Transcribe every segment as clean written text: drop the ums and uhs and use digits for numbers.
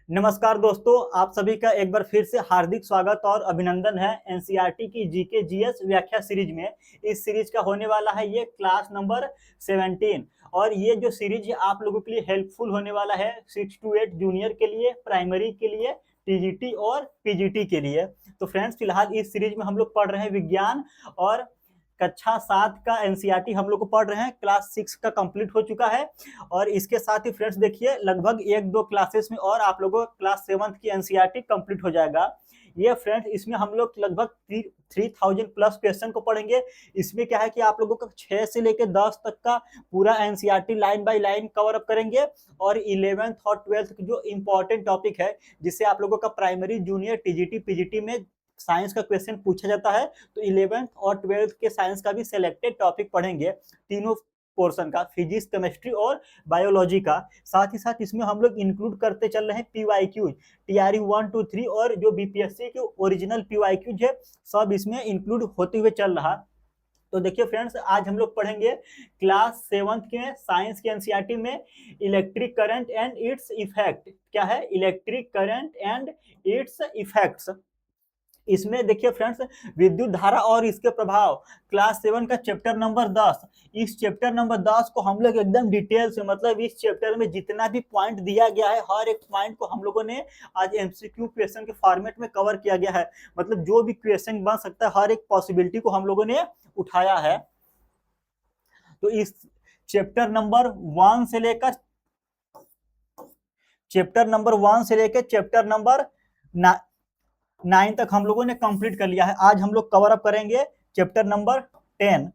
नमस्कार दोस्तों, आप सभी का एक बार फिर से हार्दिक स्वागत और अभिनंदन है एनसीईआरटी की जीके जीएस व्याख्या सीरीज में। इस सीरीज का होने वाला है ये क्लास नंबर 17 और ये जो सीरीज है आप लोगों के लिए हेल्पफुल होने वाला है 6 to 8 जूनियर के लिए, प्राइमरी के लिए, टीजीटी और पीजीटी के लिए। तो फ्रेंड्स, फिलहाल इस सीरीज में हम लोग पढ़ रहे हैं विज्ञान और कक्षा 7 का एनसीईआरटी हम लोग को पढ़ रहे हैं। क्लास 6 का कंप्लीट हो चुका है और इसके साथ ही फ्रेंड्स देखिए लगभग 1-2 क्लासेस में और आप लोगों को क्लास 7 की एनसीईआरटी कंप्लीट हो जाएगा। ये फ्रेंड्स इसमें हम लोग लगभग 3000 प्लस क्वेश्चन को पढ़ेंगे। इसमें क्या है कि आप लोगों का 6 से लेकर 10 तक का पूरा NCERT line by line cover up करेंगे और 11th और 12th की जो इंपॉर्टेंट टॉपिक है जिससे आप लोगों का प्राइमरी, जूनियर, टीजीटी, पीजीटी में साइंस का क्वेश्चन पूछा जाता है, तो 11th और 12th के साइंस का भी सिलेक्टेड टॉपिक पढ़ेंगे, तीनों पोर्शन का, फिजिक्स, केमिस्ट्री और बायोलॉजी का। साथ ही साथ इसमें हम लोग इंक्लूड करते चल रहे हैं पीवाईक्यूज, टीआरयू 1, 2, 3 और जो बीपीएससी के ओरिजिनल पीवाईक्यूज है सब इसमें इंक्लूड होते हुए चल रहा। तो देखिए फ्रेंड्स, आज हम लोग पढ़ेंगे क्लास 7 के साइंस के एनसीईआरटी में electric current and its effect. क्या है? Electric current and it's effects. इसमें देखिए फ्रेंड्स, विद्युत धारा और इसके प्रभाव, क्लास 7 का चैप्टर नंबर 10। इस चैप्टर नंबर 10 को हम लोग एकदम डिटेल से, मतलब इस चैप्टर में जितना भी पॉइंट दिया गया है हर एक पॉइंट को हम लोगों ने आज एमसीक्यू क्वेश्चन के फॉर्मेट में कवर किया गया है। मतलब जो भी क्वेश्चन बन सकता है हर एक पॉसिबिलिटी को हम लोगों ने उठाया है। तो इस चैप्टर नंबर 1 से लेकर चैप्टर नंबर 9 तक हम लोगों ने कंप्लीट कर लिया है। आज हम लोग कवर अप करेंगे चैप्टर नंबर 10।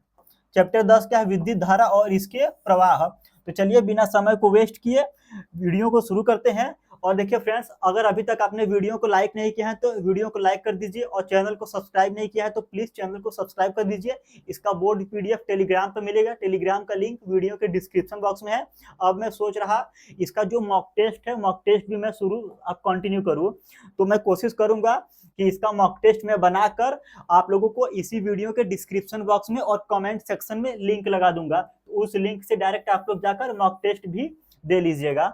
चैप्टर 10 क्या है? विद्युत धारा और इसके प्रवाह। तो चलिए बिना समय को वेस्ट किए वीडियो को शुरू करते हैं। और देखिए फ्रेंड्स, अगर अभी तक आपने वीडियो को लाइक नहीं किया है तो वीडियो को लाइक कर दीजिए और चैनल को सब्सक्राइब नहीं किया है तो प्लीज चैनल को सब्सक्राइब कर दीजिए। इसका बोर्ड पीडीएफ टेलीग्राम पर मिलेगा, टेलीग्राम का लिंक वीडियो के डिस्क्रिप्शन बॉक्स में है। अब मैं सोच रहा इसका जो मॉक टेस्ट है, मॉक टेस्ट भी मैं शुरू अब कंटिन्यू करूँ, तो मैं कोशिश करूंगा कि इसका मॉक टेस्ट में बनाकर आप लोगों को इसी वीडियो के डिस्क्रिप्शन बॉक्स में और कमेंट सेक्शन में लिंक लगा दूंगा। तो उस लिंक से डायरेक्ट आप लोग जाकर मॉक टेस्ट भी दे लीजिएगा।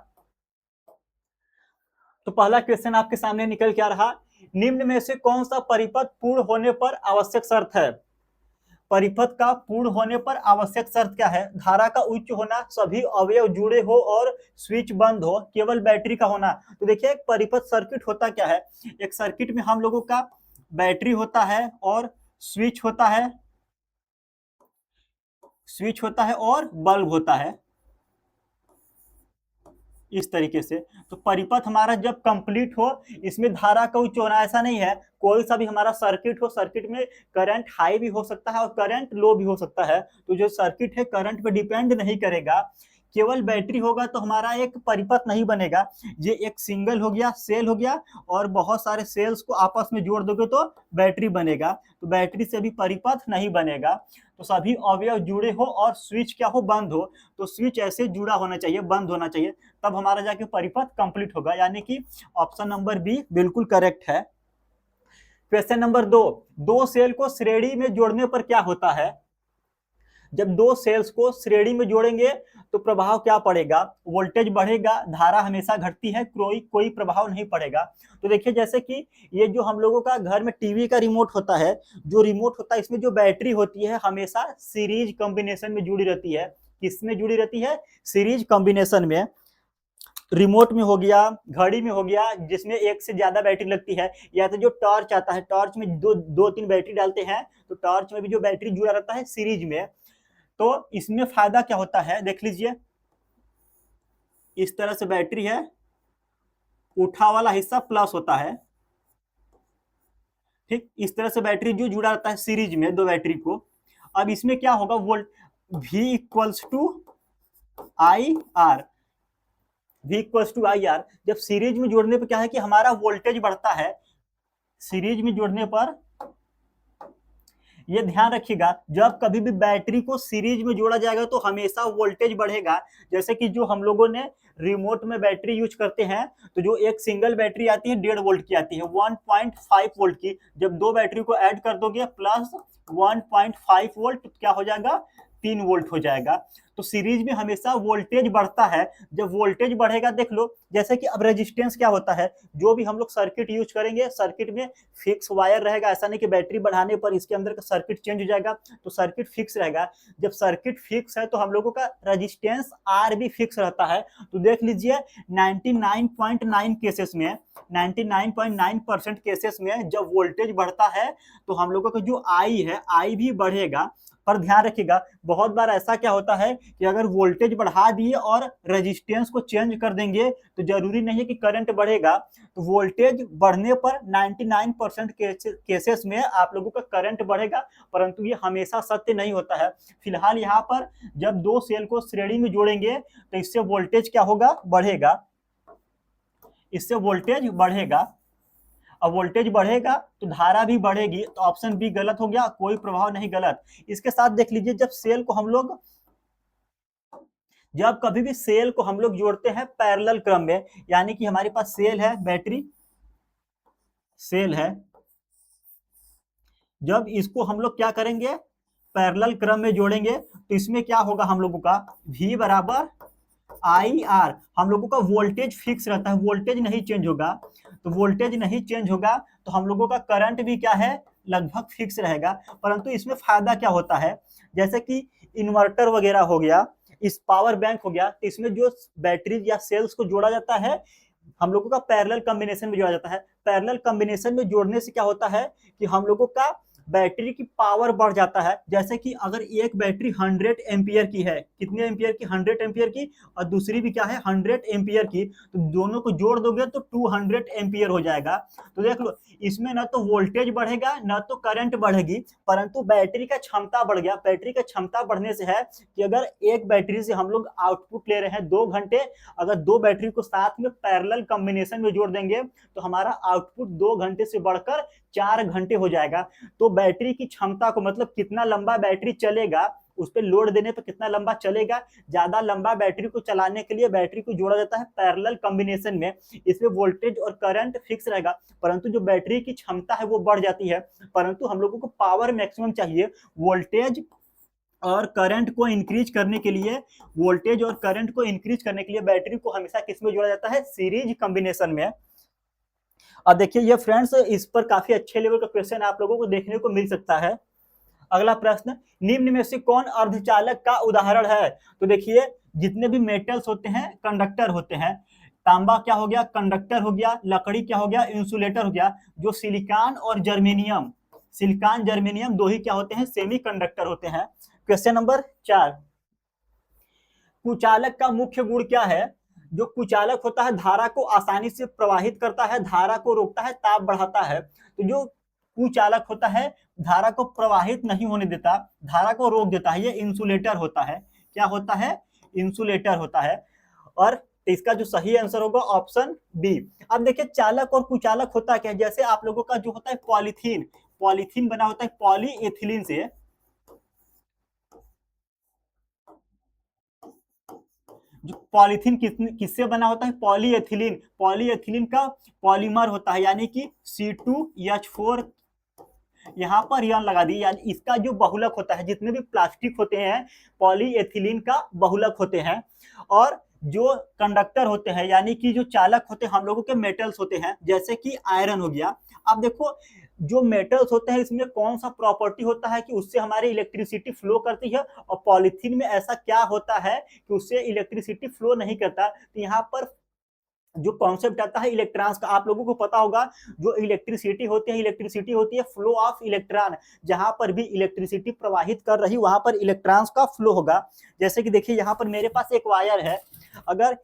तो पहला क्वेश्चन आपके सामने निकल के आ रहा, निम्न में से कौन सा परिपथ पूर्ण होने पर आवश्यक शर्त है? परिपथ का पूर्ण होने पर आवश्यक शर्त क्या है? धारा का उच्च होना, सभी अवयव जुड़े हो और स्विच बंद हो, केवल बैटरी का होना। तो देखिए एक परिपथ सर्किट होता क्या है? एक सर्किट में हम लोगों का बैटरी होता है और स्विच होता है और बल्ब होता है, इस तरीके से। तो परिपथ हमारा जब कंप्लीट हो, इसमें धारा का उच्च होना, ऐसा नहीं है कोई सा भी हमारा सर्किट हो, सर्किट में करंट हाई भी हो सकता है और करंट लो भी हो सकता है। तो जो सर्किट है करंट पे डिपेंड नहीं करेगा, केवल बैटरी होगा तो हमारा एक परिपथ नहीं बनेगा। ये एक सिंगल हो गया, सेल हो गया और बहुत सारे सेल्स को आपस में जोड़ दोगे तो बैटरी बनेगा। तो बैटरी से भी परिपथ नहीं बनेगा। तो सभी अवयव जुड़े हो और स्विच क्या हो? बंद हो। तो स्विच ऐसे जुड़ा होना चाहिए, बंद होना चाहिए, तब हमारा जाके परिपथ कंप्लीट होगा, यानी कि ऑप्शन नंबर बी बिल्कुल करेक्ट है। क्वेश्चन नंबर 2, दो सेल को श्रेणी में जोड़ने पर क्या होता है? जब दो सेल्स को श्रेणी में जोड़ेंगे तो प्रभाव क्या पड़ेगा? वोल्टेज बढ़ेगा, धारा हमेशा घटती है, कोई प्रभाव नहीं पड़ेगा। तो देखिए जैसे कि ये जो हम लोगों का घर में टीवी का रिमोट होता है, जो रिमोट होता है इसमें जो बैटरी होती है हमेशा सीरीज कॉम्बिनेशन में जुड़ी रहती है। किसमें जुड़ी रहती है? सीरीज कॉम्बिनेशन में। रिमोट में हो गया, घड़ी में हो गया, जिसमें एक से ज्यादा बैटरी लगती है, या तो जो टॉर्च आता है, टॉर्च में दो तीन बैटरी डालते हैं, तो टॉर्च में भी जो बैटरी जुड़ा रहता है सीरीज में। तो इसमें फायदा क्या होता है देख लीजिए, इस तरह से बैटरी है, उठा वाला हिस्सा प्लस होता है, ठीक, इस तरह से बैटरी जो जुड़ा रहता है सीरीज में दो बैटरी को। अब इसमें क्या होगा? Volt V equals to I R, जब सीरीज में जोड़ने पर क्या है कि हमारा वोल्टेज बढ़ता है। सीरीज में जोड़ने पर ये ध्यान रखिएगा, जब कभी भी बैटरी को सीरीज में जोड़ा जाएगा तो हमेशा वोल्टेज बढ़ेगा। जैसे कि जो हम लोगों ने रिमोट में बैटरी यूज करते हैं, तो जो एक सिंगल बैटरी आती है 1.5 वोल्ट की आती है, 1.5 वोल्ट की, जब दो बैटरी को ऐड कर दोगे प्लस 1.5 वोल्ट, तो क्या हो जाएगा? 3 वोल्ट हो जाएगा। तो सीरीज में हमेशा वोल्टेज बढ़ता है। जब वोल्टेज बढ़ेगा, देख लो जैसे कि अब रेजिस्टेंस क्या होता है, जो भी हम लोग सर्किट यूज करेंगे सर्किट में फिक्स वायर रहेगा, ऐसा नहीं कि बैटरी बढ़ाने पर इसके अंदर का सर्किट चेंज हो जाएगा, तो सर्किट फिक्स रहेगा। जब सर्किट फिक्स है तो हम लोगों का रेजिस्टेंस आर भी फिक्स रहता है। तो देख लीजिए 99.9 केसेस में 99.9% केसेस में जब वोल्टेज बढ़ता है तो हम लोगों का जो आई है आई भी बढ़ेगा। पर ध्यान रखिएगा, बहुत बार ऐसा क्या होता है कि अगर वोल्टेज बढ़ा दिए और रेजिस्टेंस को चेंज कर देंगे तो जरूरी नहीं है कि करंट बढ़ेगा। तो वोल्टेज बढ़ने पर 99% केसेस में आप लोगों का करंट बढ़ेगा, परंतु ये हमेशा सत्य नहीं होता है। फिलहाल यहाँ पर जब दो सेल को श्रेणी में जोड़ेंगे तो इससे वोल्टेज क्या होगा, बढ़ेगा, इससे वोल्टेज बढ़ेगा। अब वोल्टेज बढ़ेगा तो धारा भी बढ़ेगी, तो ऑप्शन बी गलत हो गया, कोई प्रभाव नहीं गलत। इसके साथ देख लीजिए, जब कभी भी सेल को हम लोग जोड़ते हैं पैरेलल क्रम में, यानी कि हमारे पास सेल है, बैटरी सेल है, जब इसको हम लोग क्या करेंगे पैरेलल क्रम में जोड़ेंगे तो इसमें क्या होगा, हम लोगों का V बराबर आई आर, हम लोगों का वोल्टेज फिक्स रहता है, वोल्टेज नहीं चेंज होगा। तो वोल्टेज नहीं चेंज होगा तो हम लोगों का करंट भी क्या है, लगभग फिक्स रहेगा। परंतु इसमें फायदा क्या होता है, जैसे कि इन्वर्टर वगैरह हो गया, इस पावर बैंक हो गया, तो इसमें जो बैटरी या सेल्स को जोड़ा जाता है हम लोगों का पैरेलल कॉम्बिनेशन में जोड़ा जाता है। पैरेलल कॉम्बिनेशन में जोड़ने से क्या होता है कि हम लोगों का बैटरी की पावर बढ़ जाता है। जैसे कि अगर एक बैटरी 100 एम्पियर की है, कितने एम्पियर की, 100 एम्पियर की, और दूसरी भी क्या है 100 एम्पियर की, तो दोनों को जोड़ दोगे तो 200 एम्पियर हो जाएगा। तो देख लो, इसमें ना तो वोल्टेज बढ़ेगा ना तो करंट बढ़ेगी, परंतु बैटरी का क्षमता बढ़ गया। बैटरी का क्षमता बढ़ने से है कि अगर एक बैटरी से हम लोग आउटपुट ले रहे हैं 2 घंटे, अगर दो बैटरी को साथ में पैरेलल कॉम्बिनेशन में जोड़ देंगे तो हमारा आउटपुट 2 घंटे से बढ़कर 4 घंटे हो जाएगा। तो बैटरी की क्षमता को, मतलब कितना लंबा बैटरी चलेगा, उस पर लोड देने पर कितना लंबा चलेगा, ज्यादा लंबा बैटरी को चलाने के लिए बैटरी को जोड़ा जाता है पैरेलल कॉम्बिनेशन में। इसमें वोल्टेज और करंट फिक्स रहेगा, परंतु जो बैटरी की क्षमता है वो बढ़ जाती है। परंतु हम लोगों को पावर मैक्सिमम चाहिए, वोल्टेज और करंट को इंक्रीज करने के लिए, वोल्टेज और करंट को इंक्रीज करने के लिए बैटरी को हमेशा किस में जोड़ा जाता है, सीरीज कॉम्बिनेशन में। अब देखिए ये फ्रेंड्स, इस पर काफी अच्छे लेवल का क्वेश्चन आप लोगों को देखने को मिल सकता है। अगला प्रश्न, निम्न में से कौन अर्धचालक का उदाहरण है। तो देखिए जितने भी मेटल्स होते हैं कंडक्टर होते हैं, तांबा क्या हो गया, कंडक्टर हो गया, लकड़ी क्या हो गया, इंसुलेटर हो गया। जो सिलिकॉन और जर्मेनियम, सिलिकॉन जर्मेनियम दो ही क्या होते हैं, सेमी कंडक्टर होते हैं। क्वेश्चन नंबर 4, कुचालक का मुख्य गुण क्या है। जो कुचालक होता है धारा को आसानी से प्रवाहित करता है, धारा को रोकता है, ताप बढ़ाता है। तो जो कुचालक होता है धारा को प्रवाहित नहीं होने देता, धारा को रोक देता है, ये इंसुलेटर होता है। क्या होता है, इंसुलेटर होता है। और इसका जो सही आंसर होगा ऑप्शन बी। अब देखिए चालक और कुचालक होता क्या है, जैसे आप लोगों का जो होता है पॉलीथीन, पॉलीथीन बना होता है पॉलीएथिलीन से। जो पॉलीथीन किससे बना होता है, पॉलीएथिलीन, पॉलीएथिलीन का पॉलीमर होता है, यानी कि C2H4, यहाँ पर यन लगा दी, यानी इसका जो बहुलक होता है, जितने भी प्लास्टिक होते हैं पॉलीएथिलीन का बहुलक होते हैं। और जो कंडक्टर होते हैं यानी कि जो चालक होते हैं हम लोगों के मेटल्स होते हैं, जैसे कि आयरन हो गया। अब देखो जो मेटल्स होते हैं इसमें कौन सा प्रॉपर्टी होता है कि उससे हमारी इलेक्ट्रिसिटी फ्लो करती है, और पॉलीथीन में ऐसा क्या होता है कि उससे इलेक्ट्रिसिटी फ्लो नहीं करता। तो यहाँ पर जो कॉन्सेप्ट आता है इलेक्ट्रॉन्स का, आप लोगों को पता होगा जो इलेक्ट्रिसिटी होती है, इलेक्ट्रिसिटी होती है फ्लो ऑफ इलेक्ट्रॉन। जहां पर भी इलेक्ट्रिसिटी प्रवाहित कर रही वहां पर इलेक्ट्रॉन्स का फ्लो होगा। जैसे कि देखिए यहाँ पर मेरे पास एक वायर है, अगर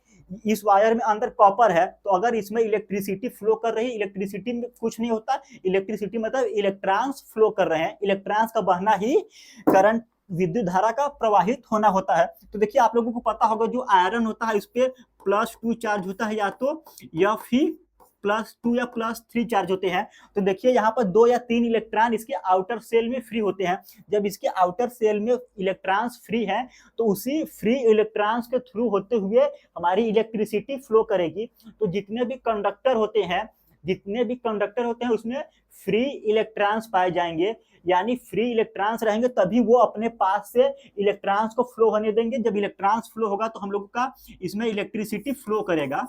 इस वायर में अंदर कॉपर है तो अगर इसमें इलेक्ट्रिसिटी फ्लो कर रही, इलेक्ट्रिसिटी में कुछ नहीं होता, इलेक्ट्रिसिटी मतलब इलेक्ट्रॉन्स फ्लो कर रहे हैं, इलेक्ट्रॉन्स का बहना ही करंट, विद्युत धारा का प्रवाहित होना होता है। तो देखिए आप लोगों को पता होगा जो आयरन होता है इस पे +2 चार्ज होता है, या तो या फिर +2 या +3 चार्ज होते हैं। तो देखिए यहाँ पर 2 या 3 इलेक्ट्रॉन इसके आउटर सेल में फ्री होते हैं। जब इसके आउटर सेल में इलेक्ट्रॉन्स फ्री हैं तो उसी फ्री इलेक्ट्रॉन्स के थ्रू होते हुए हमारी इलेक्ट्रिसिटी फ्लो करेगी। तो जितने भी कंडक्टर होते हैं, जितने भी कंडक्टर होते हैं उसमें फ्री इलेक्ट्रॉन्स पाए जाएंगे, यानी फ्री इलेक्ट्रॉन्स रहेंगे तभी वो अपने पास से इलेक्ट्रॉन्स को फ्लो होने देंगे। जब इलेक्ट्रॉन्स फ्लो होगा तो हम लोगों का इसमें इलेक्ट्रिसिटी फ्लो करेगा।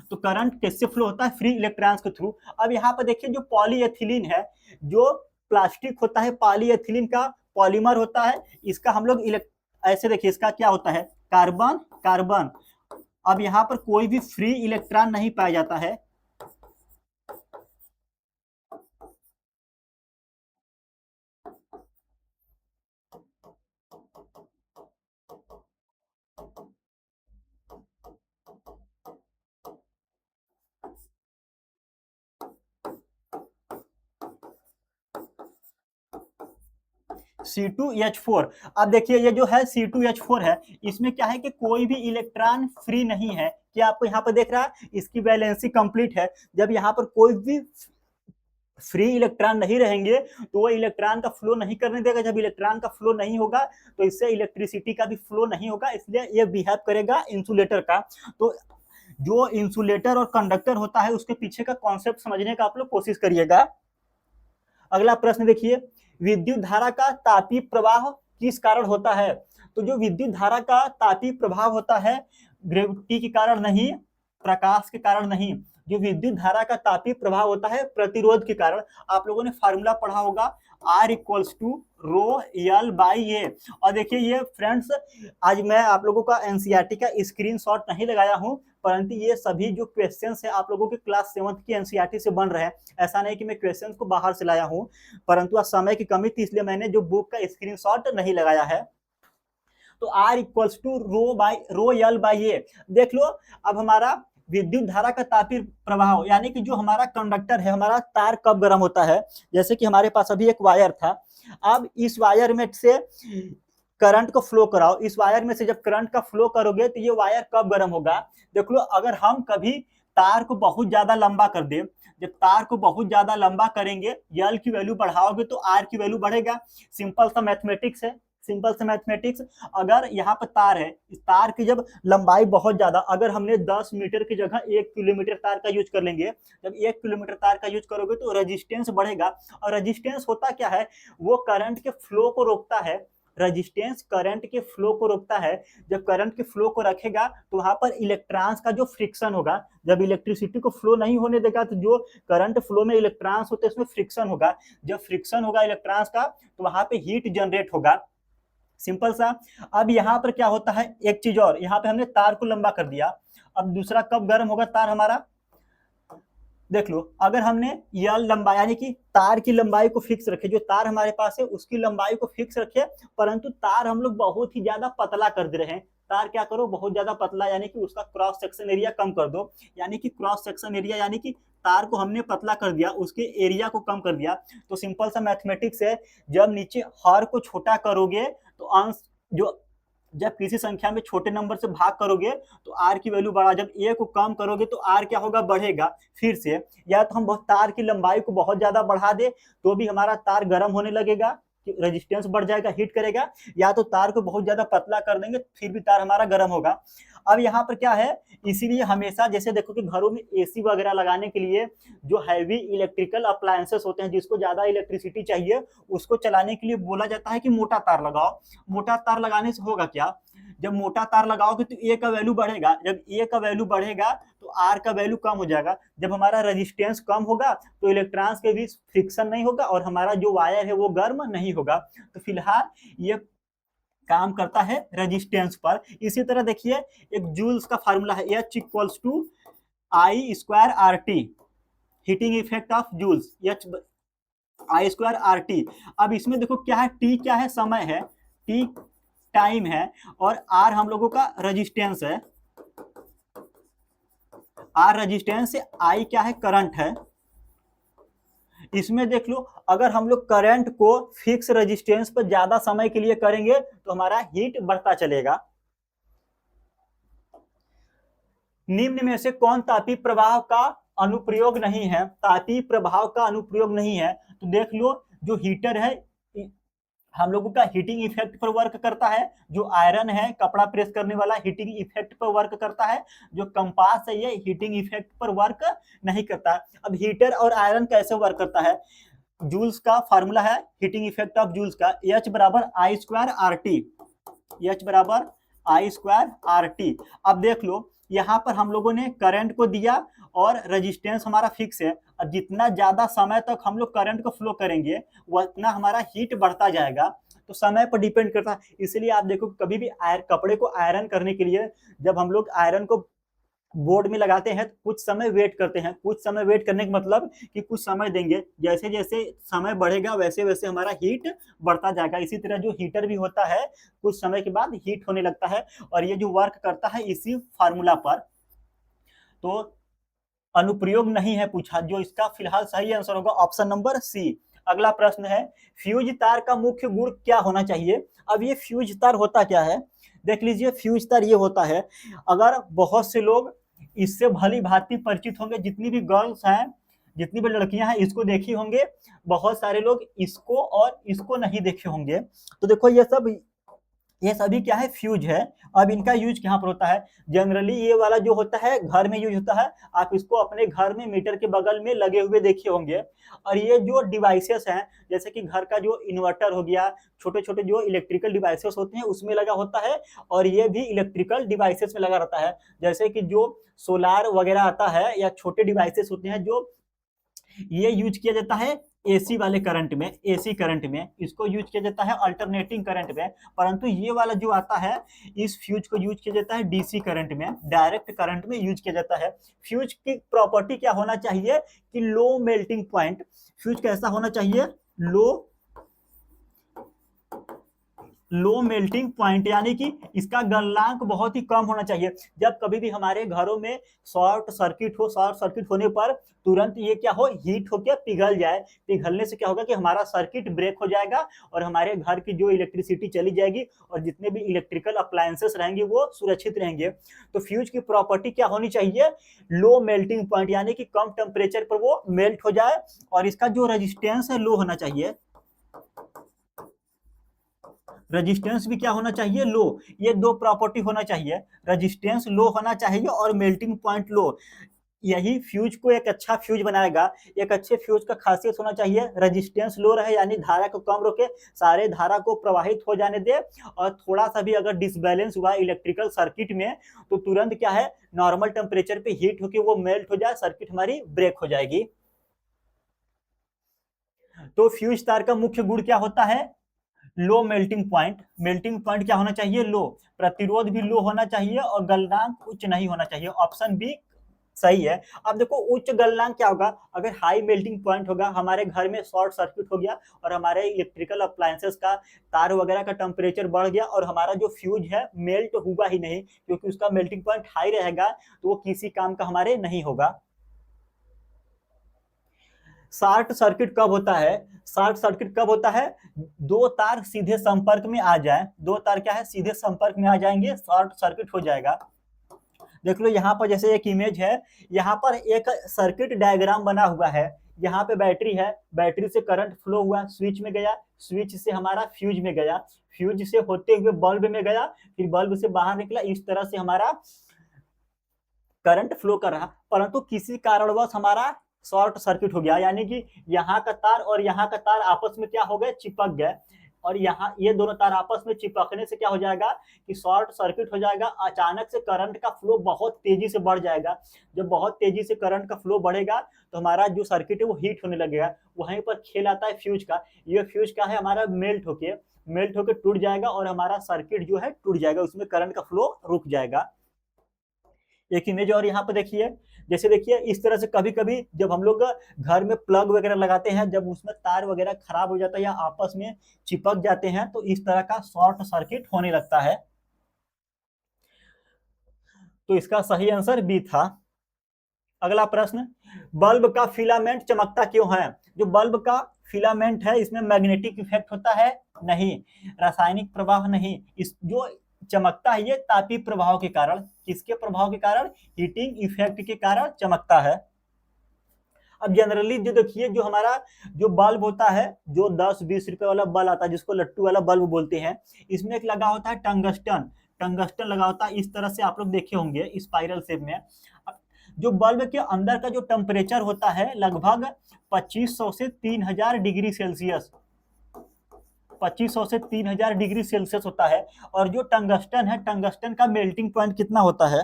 तो करंट किससे फ्लो होता है? फ्री इलेक्ट्रॉन्स के थ्रू। अब यहाँ पर देखिए जो पॉलीएथिलीन है, जो प्लास्टिक होता है पॉलीएथिलीन का पॉलीमर होता है, इसका हम लोग ऐसे देखिए इसका क्या होता है? Carbon carbon. अब यहाँ पर कोई भी फ्री इलेक्ट्रॉन नहीं पाया जाता है। C2H4। अब देखिए ये जो है C2H4 है, इसमें क्या है कि कोई भी इलेक्ट्रॉन फ्री नहीं है। क्या आपको यहाँ पर देख रहा है? इसकी वैलेंसी कंप्लीट है। जब यहाँ पर कोई भी फ्री इलेक्ट्रॉन नहीं रहेंगे तो वो इलेक्ट्रॉन का फ्लो नहीं करने देगा। जब इलेक्ट्रॉन का फ्लो नहीं होगा तो इससे इलेक्ट्रिसिटी का भी फ्लो नहीं होगा, इसलिए ये बिहेव करेगा इंसुलेटर का। तो जो इंसुलेटर और कंडक्टर होता है उसके पीछे का कॉन्सेप्ट समझने का आप लोग कोशिश करिएगा। अगला प्रश्न देखिए, विद्युत धारा का तापीय प्रवाह किस कारण होता है? तो जो विद्युत धारा का तापीय प्रभाव होता है ग्रेविटी के कारण नहीं, प्रकाश के कारण नहीं। जो विद्युत धारा का तापीय प्रभाव होता है प्रतिरोध के कारण। आप लोगों ने फार्मूला पढ़ा होगा R equals to rho L by A. और देखिए ये फ्रेंड्स, आज मैं आप लोगों का एनसीईआरटी का स्क्रीनशॉट नहीं लगाया हूं, परंतु ये सभी जो क्वेश्चंस है आप लोगों के क्लास 7th की एनसीईआरटी से बन रहे हैं। ऐसा नहीं कि मैं क्वेश्चंस को बाहर से लाया हूं, परंतु आज समय की कमी थी इसलिए मैंने जो बुक का स्क्रीनशॉट नहीं लगाया है। तो R equals to rho L by A. देख लो, अब हमारा विद्युत धारा का तापीय प्रभाव यानी कि जो हमारा कंडक्टर है, हमारा तार कब गर्म होता है? जैसे कि हमारे पास अभी एक वायर था, अब इस वायर में से करंट को फ्लो कराओ। इस वायर में से जब करंट का फ्लो करोगे तो ये वायर कब गर्म होगा? देख लो, अगर हम कभी तार को बहुत ज्यादा लंबा कर दे, जब तार को बहुत ज्यादा लंबा करेंगे, यल की वैल्यू बढ़ाओगे तो आर की वैल्यू बढ़ेगा। सिंपल सा मैथमेटिक्स है, सिंपल से मैथमेटिक्स। अगर यहाँ पर तार है, इस तार की जब लंबाई बहुत ज्यादा, अगर हमने 10 मीटर की जगह 1 किलोमीटर तार का यूज कर लेंगे, जब 1 किलोमीटर तार का यूज करोगे तो रेजिस्टेंस बढ़ेगा। और रेजिस्टेंस होता क्या है? वो करंट के फ्लो को रोकता है। रेजिस्टेंस करंट के फ्लो को रोकता है। जब करंट के फ्लो को रखेगा तो वहां पर इलेक्ट्रॉन्स का जो फ्रिक्शन होगा, जब इलेक्ट्रिसिटी को फ्लो नहीं होने देगा तो जो करंट फ्लो में इलेक्ट्रॉन्स होते हैं उसमें फ्रिक्शन होगा। जब फ्रिक्शन होगा इलेक्ट्रॉन्स का तो वहां पे हीट जनरेट होगा। सिंपल सा। अब यहाँ पर क्या होता है, एक चीज और, यहाँ पे हमने तार को लंबा कर दिया। अब दूसरा कब गर्म होगा तार हमारा? देख लो, अगर हमने यल लंबाई यानी कि तार की लंबाई को फिक्स रखे, जो तार हमारे पास है उसकी लंबाई को फिक्स रखे, परंतु तार हम लोग बहुत ही ज्यादा पतला कर दे रहे हैं। तार क्या करो, बहुत ज्यादा पतला, यानी कि उसका क्रॉस सेक्शन एरिया कम कर दो। यानी कि क्रॉस सेक्शन एरिया यानी कि तार को हमने पतला कर दिया, उसके एरिया को कम कर दिया। तो सिंपल सा मैथमेटिक्स है, जब नीचे हर को छोटा करोगे तो अंश, जो जब किसी संख्या में छोटे नंबर से भाग करोगे तो आर की वैल्यू बढ़ा, जब ए को कम करोगे तो आर क्या होगा, बढ़ेगा। फिर से, या तो हम बहुत तार की लंबाई को बहुत ज्यादा बढ़ा दे तो भी हमारा तार गर्म होने लगेगा, रेजिस्टेंस बढ़ जाएगा, हीट करेगा, या तो तार को बहुत ज्यादा पतला कर देंगे फिर भी तार हमारा गर्म होगा। अब यहाँ पर क्या है, इसीलिए हमेशा जैसे देखो कि घरों में एसी वगैरह लगाने के लिए जो हैवी इलेक्ट्रिकल अप्लायंसेस होते हैं, जिसको ज्यादा इलेक्ट्रिसिटी चाहिए, उसको चलाने के लिए बोला जाता है कि मोटा तार लगाओ। मोटा तार लगाने से होगा क्या, जब मोटा तार लगाओगे तो ए का वैल्यू बढ़ेगा, जब ए का वैल्यू बढ़ेगा तो आर का वैल्यू कम हो जाएगा। जब हमारा रेजिस्टेंस कम होगा तो इलेक्ट्रॉन्स के बीच फ्रिक्शन नहीं होगा और हमारा जो वायर है वो गर्म नहीं होगा। तो फिलहाल ये काम करता है रेजिस्टेंस पर। इसी तरह देखिए, एक जूल्स का फार्मूला है, H equals to I square R T, heating effect of Joules, H I square R T. अब इसमें देखो क्या है, टी क्या है, समय है, टी टाइम है, और आर हम लोगों का रेजिस्टेंस है, आर रेजिस्टेंस है, आई क्या है, करंट है। इसमें देख लो, अगर हम लोग करंट को फिक्स रेजिस्टेंस पर ज्यादा समय के लिए करेंगे तो हमारा हीट बढ़ता चलेगा। निम्न में से कौन तापीय प्रवाह का अनुप्रयोग नहीं है? तापीय प्रभाव का अनुप्रयोग नहीं है, तो देख लो, जो हीटर है, हम लोगों का हीटिंग इफेक्ट पर वर्क करता है, जो आयरन है कपड़ा प्रेस करने वाला हीटिंग इफेक्ट पर वर्क करता है, जो कंपास है ये हीटिंग इफेक्ट पर वर्क नहीं करता। अब हीटर और आयरन कैसे वर्क करता है, जूल्स का फार्मूला है हीटिंग इफेक्ट ऑफ जूल्स का, H बराबर आई स्क्वायर आर टी, H बराबर आई स्क्वायर आर टी। अब देख लो यहाँ पर हम लोगों ने करंट को दिया और रेजिस्टेंस हमारा फिक्स है, और जितना ज्यादा समय तक हम लोग करंट को फ्लो करेंगे उतना हमारा हीट बढ़ता जाएगा, तो समय पर डिपेंड करता है। इसलिए आप देखो कभी भी कपड़े को आयरन करने के लिए जब हम लोग आयरन को बोर्ड में लगाते हैं तो कुछ समय वेट करते हैं, कुछ समय वेट करने का मतलब कि कुछ समय देंगे, जैसे जैसे समय बढ़ेगा वैसे वैसे हमारा हीट बढ़ता जाएगा। इसी तरह जो हीटर भी होता है कुछ समय के बाद हीट होने लगता है, और ये जो वर्क करता है इसी फार्मूला पर। तो अनुप्रयोग नहीं है पूछा, जो इसका फिलहाल सही आंसर होगा ऑप्शन नंबर सी। अगला प्रश्न है फ्यूज तार का मुख्य गुण क्या होना चाहिए। अब ये फ्यूज तार होता क्या है, देख लीजिए फ्यूज तार ये होता है, अगर बहुत से लोग इससे भली भांति परिचित होंगे, जितनी भी गर्ल्स हैं जितनी भी लड़कियां हैं इसको देखी होंगे, बहुत सारे लोग इसको और इसको नहीं देखे होंगे। तो देखो ये सभी क्या है, फ्यूज है। अब इनका यूज कहाँ पर होता है, जनरली ये वाला जो होता है घर में यूज होता है, आप इसको अपने घर में मीटर के बगल में लगे हुए देखे होंगे। और ये जो डिवाइसेस हैं जैसे कि घर का जो इन्वर्टर हो गया, छोटे छोटे जो इलेक्ट्रिकल डिवाइसेस होते हैं उसमें लगा होता है, और ये भी इलेक्ट्रिकल डिवाइसेस में लगा रहता है, जैसे कि जो सोलार वगैरह आता है या छोटे डिवाइसेस होते हैं जो ये यूज किया जाता है एसी वाले करंट में, एसी करंट में इसको यूज किया जाता है अल्टरनेटिंग करंट में। परंतु ये वाला जो आता है इस फ्यूज को यूज किया जाता है डीसी करंट में, डायरेक्ट करंट में यूज किया जाता है। फ्यूज की प्रॉपर्टी क्या होना चाहिए कि लो मेल्टिंग पॉइंट, फ्यूज कैसा होना चाहिए, लो मेल्टिंग पॉइंट, यानी कि इसका गलनांक बहुत ही कम होना चाहिए। जब कभी भी हमारे घरों में शॉर्ट सर्किट हो, शॉर्ट सर्किट होने पर तुरंत ये क्या हो, हीट होकर पिघल जाए, पिघलने से क्या होगा कि हमारा सर्किट ब्रेक हो जाएगा और हमारे घर की जो इलेक्ट्रिसिटी चली जाएगी और जितने भी इलेक्ट्रिकल अप्लायंसेस रहेंगे वो सुरक्षित रहेंगे। तो फ्यूज की प्रॉपर्टी क्या होनी चाहिए, लो मेल्टिंग पॉइंट, यानी कि कम टेम्परेचर पर वो मेल्ट हो जाए, और इसका जो रेजिस्टेंस है लो होना चाहिए, रेजिस्टेंस भी क्या होना चाहिए, लो। ये दो प्रॉपर्टी होना चाहिए, रेजिस्टेंस लो होना चाहिए और मेल्टिंग पॉइंट लो। यही फ्यूज को एक अच्छा फ्यूज बनाएगा। एक अच्छे फ्यूज का खासियत होना चाहिए रेजिस्टेंस लो रहे, यानी धारा को कम रोके, सारे धारा को प्रवाहित हो जाने दे, और थोड़ा सा भी अगर डिसबैलेंस हुआ इलेक्ट्रिकल सर्किट में तो तुरंत क्या है, नॉर्मल टेम्परेचर पे हीट होकर वो मेल्ट हो जाए, सर्किट हमारी ब्रेक हो जाएगी। तो फ्यूज तार का मुख्य गुण क्या होता है, low melting point. Melting point क्या होना चाहिए, लो। प्रतिरोध भी लो होना चाहिए और गलनांक उच्च नहीं होना चाहिए, ऑप्शन बी सही है। अब देखो उच्च गलनांक क्या होगा, अगर हाई मेल्टिंग पॉइंट होगा, हमारे घर में शॉर्ट सर्किट हो गया और हमारे इलेक्ट्रिकल अप्लायंसेस का तार वगैरह का टेम्परेचर बढ़ गया और हमारा जो फ्यूज है मेल्ट हुआ ही नहीं, क्योंकि उसका मेल्टिंग पॉइंट हाई रहेगा, तो वो किसी काम का हमारे नहीं होगा। शॉर्ट सर्किट कब होता है, शॉर्ट सर्किट कब होता है, दो तार सीधे संपर्क में आ जाए, दो तार क्या है सीधे संपर्क में आ जाएंगे, शॉर्ट सर्किट हो जाएगा। देख लो यहाँ पर जैसे एक इमेज है, यहाँ पर एक सर्किट डायग्राम बना हुआ है, यहाँ पे बैटरी है, बैटरी से करंट फ्लो हुआ, स्विच में गया, स्विच से हमारा फ्यूज में गया, फ्यूज से होते हुए बल्ब में गया, फिर बल्ब से बाहर निकला, इस तरह से हमारा करंट फ्लो कर रहा, परंतु किसी कारणवश हमारा शॉर्ट सर्किट हो गया, यानी कि यहाँ का तार और यहाँ का तार आपस में क्या हो गए, चिपक गए, और यहाँ ये दोनों तार आपस में चिपकने से क्या हो जाएगा कि शॉर्ट सर्किट हो जाएगा। अचानक से करंट का फ्लो बहुत तेजी से बढ़ जाएगा, जब बहुत तेजी से करंट का फ्लो बढ़ेगा तो हमारा जो सर्किट है वो हीट होने लगेगा। वहीं पर खेल आता है फ्यूज का, ये फ्यूज का है हमारा मेल्ट होके टूट जाएगा और हमारा सर्किट जो है टूट जाएगा, उसमें करंट का फ्लो रुक जाएगा। एक इमेज और यहाँ पे देखिए, जैसे देखिए इस तरह से कभी कभी जब हम लोग घर में प्लग वगैरह लगाते हैं, जब उसमें तार वगैरह खराब हो जाता है या आपस में चिपक जाते हैं तो इस तरह का शॉर्ट सर्किट होने लगता है। तो इसका सही आंसर बी था। अगला प्रश्न, बल्ब का फिलामेंट चमकता क्यों है। जो बल्ब का फिलामेंट है इसमें मैग्नेटिक इफेक्ट होता है नहीं, रासायनिक प्रवाह नहीं, इस जो चमकता है ये तापीय प्रभाव के कारण, किसके प्रभाव के कारण, हीटिंग इफेक्ट के कारण चमकता है। अब जनरली जो देखिए, जो हमारा जो बल्ब होता है, जो 10-20 रुपए वाला बल्ब आता है जिसको लट्टू वाला बल्ब बोलते हैं, इसमें एक लगा होता है टंगस्टन, टंगस्टन लगा होता है। इस तरह से आप लोग देखे होंगे स्पाइरल शेप में। जो बल्ब के अंदर का जो टेम्परेचर होता है लगभग 2500 से 3000 डिग्री सेल्सियस, 2500 से 3000 डिग्री सेल्सियस होता है। और जो टंगस्टन है, टंगस्टन का मेल्टिंग पॉइंट कितना होता है?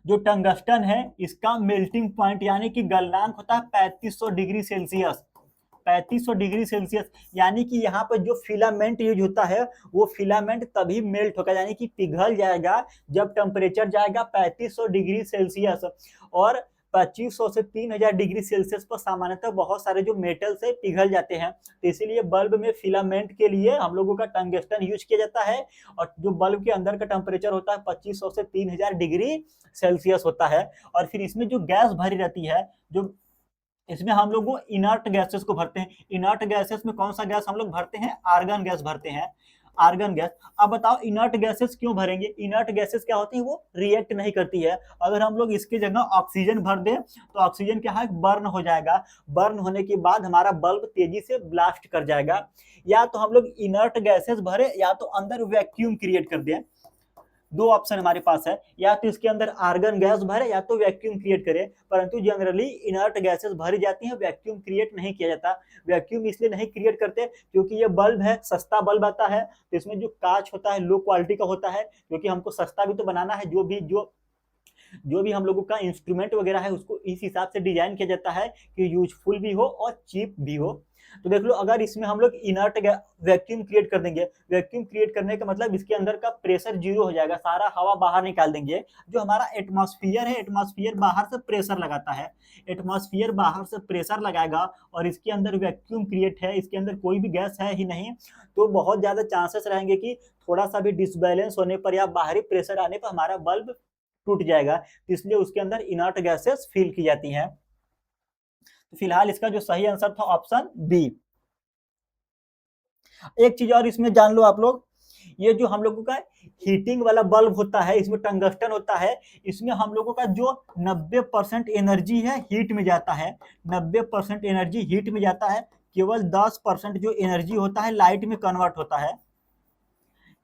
जो टंगस्टन है इसका मेल्टिंग पॉइंट यानी कि गलनांक होता है 3500 डिग्री सेल्सियस, 3500 डिग्री सेल्सियस। यानी कि यहाँ पर जो फिलामेंट यूज होता है वो फिलामेंट तभी मेल्ट होगा, यानी कि पिघल जाएगा जब टेम्परेचर जाएगा 3500 डिग्री सेल्सियस। और 2500 से 3000 डिग्री सेल्सियस पर सामान्यतः बहुत सारे जो मेटल से पिघल जाते हैं, तो इसीलिए बल्ब में फिलामेंट के लिए हम लोगों का टंगस्टन यूज किया जाता है। और जो बल्ब के अंदर का टेम्परेचर होता है 2500 से 3000 डिग्री सेल्सियस होता है। और फिर इसमें जो गैस भरी रहती है, जो इसमें हम लोग वो इनर्ट गैसेस को भरते हैं। इनर्ट गैसेस में कौन सा गैस हम लोग भरते हैं? आर्गन गैस भरते हैं, आर्गन गैस। अब बताओ इनर्ट गैसेस क्यों भरेंगे? इनर्ट गैसेस क्या होती है? वो रिएक्ट नहीं करती है। अगर हम लोग इसकी जगह ऑक्सीजन भर दें तो ऑक्सीजन क्या है? बर्न हो जाएगा। बर्न होने के बाद हमारा बल्ब तेजी से ब्लास्ट कर जाएगा। या तो हम लोग इनर्ट गैसेस भरे या तो अंदर वैक्यूम क्रिएट कर दें। दो ऑप्शन हमारे पास है, या तो इसके अंदर आर्गन गैस भरे या तो वैक्यूम क्रिएट करे। परंतु जनरली इनर्ट गैसेस भरी जाती हैं, वैक्यूम क्रिएट नहीं किया जाता। वैक्यूम इसलिए नहीं क्रिएट करते क्योंकि ये बल्ब है, सस्ता बल्ब आता है, तो इसमें जो कांच होता है लो क्वालिटी का होता है, क्योंकि हमको सस्ता भी तो बनाना है। जो भी हम लोगों का इंस्ट्रूमेंट वगैरह है उसको इस हिसाब से डिजाइन किया जाता है कि यूजफुल भी हो और चीप भी हो। तो देख लो, अगर इसमें हम लोग इनर्ट वैक्यूम क्रिएट कर देंगे, वैक्यूम क्रिएट करने का मतलब इसके अंदर का प्रेशर जीरो हो जाएगा, सारा हवा बाहर निकाल देंगे। जो हमारा एटमॉस्फेयर है, एटमॉस्फेयर बाहर से प्रेशर लगाता है, एटमॉस्फेयर बाहर से प्रेशर लगाएगा और इसके अंदर वैक्यूम क्रिएट है, इसके अंदर कोई भी गैस है ही नहीं, तो बहुत ज्यादा चांसेस रहेंगे कि थोड़ा सा भी डिसबैलेंस होने पर या बाहरी प्रेशर आने पर हमारा बल्ब टूट जाएगा। इसलिए उसके अंदर इनर्ट गैसेस फील की जाती हैं। तो फिलहाल इसका जो सही आंसर था ऑप्शन बी। एक चीज और इसमें जान लो आप लोग, ये जो हम लोगों का हीटिंग वाला बल्ब होता है, इसमें टंगस्टन होता है, इसमें हम लोगों का जो 90% एनर्जी है हीट में जाता है, 90% एनर्जी हीट में जाता है। केवल 10% जो एनर्जी होता है लाइट में कन्वर्ट होता है।